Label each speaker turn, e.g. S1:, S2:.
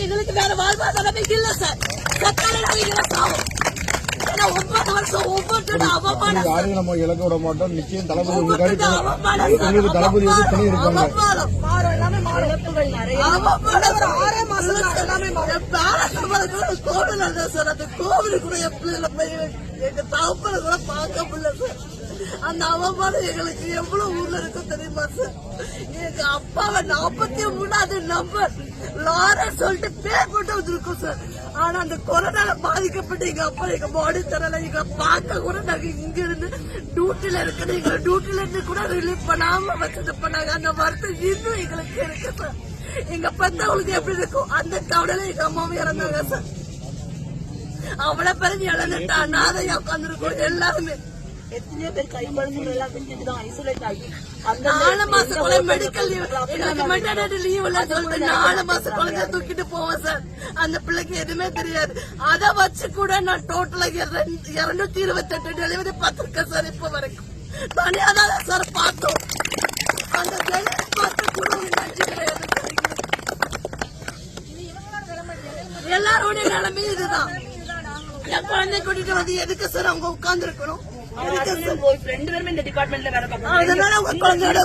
S1: எங்களுக்கு வேற வாழ்வாதாரமே இல்ல சார். செத்தாலே நாங்க சாவோம். 9 வருஷம் ஒவ்வொரு அவமானம்.
S2: யாரையும் நம்ம இழக்க விட மாட்டோம். நிச்சயம் தளபதி உங்களுக்கு தளபதி வந்து துணை இருப்பாங்க.
S1: எல்லாமே இழப்புகள் நிறைய. 6 மாசம் எல்லாமே கோவில் சார். அந்த கோவிலுக்கு கூட எப்படி எங்க தகப்பனை கூட பார்க்க முடியல சார். அந்த அவமானம் எங்களுக்கு எவ்வளவு ஊர்ல இருக்கும் தெரியுமா சார்? எங்க அப்பாவை 43வது நம்பர் லாரன்ஸ் சொல்லிட்டு பேர் போட்டு வந்திருக்கோம் சார். ஆனா அந்த கொரோனால பாதிக்கப்பட்டு எங்க அப்பா எங்க பாடி தரல. எங்க பார்க்க கூட நாங்க இங்க இருந்து டியூட்டில இருக்கிற எங்க டியூட்டில இருந்து கூட ரிலீவ் பண்ணாம வச்சது பண்ணாங்க. அந்த வருத்தம் இன்னும் எங்களுக்கு இருக்கு சார். எங்க பெத்தவங்களுக்கு எப்படி இருக்கும் அந்த கவலையில எங்க அம்மாவும் இறந்தாங்க சார். அவ்வளவு பிறகு இழந்துட்டா நாதையா உட்காந்துருக்கோம் எல்லாருமே. எத்தனையோ பேர் கை குழந்தைங்க எல்லாம் செஞ்சுட்டுதான் ஐசோலேட் ஆகி அந்த 4 மாசம் குழந்தை மெடிக்கல் லீவ் எங்களுக்கு மெட்டர்னிட்டி லீவ் எல்லாம் சொல்லிட்டு 4 மாசம் குழந்தை தூக்கிட்டு போவோம் சார். அந்த பிள்ளைக்கு எதுவுமே தெரியாது. அதை வச்சு கூட நான் டோட்டலா 228 டெலிவரி பார்த்திருக்கேன் சார். இப்ப வரைக்கும் தனியா தான் சார் பார்த்தோம். அந்த டெலிவரி பார்த்து கூட நன்றி கிடையாது. எல்லாரோட நிலைமை இதுதான். என் குழந்தை கூட்டிட்டு வந்து எதுக்கு சார் அவங்க உட்கார்ந்து இருக்கணும்? 2 பேருமே இந்த டிபார்ட்மெண்ட்ல வேலை பார்க்கணும். அதனால உங்க குழந்தையோட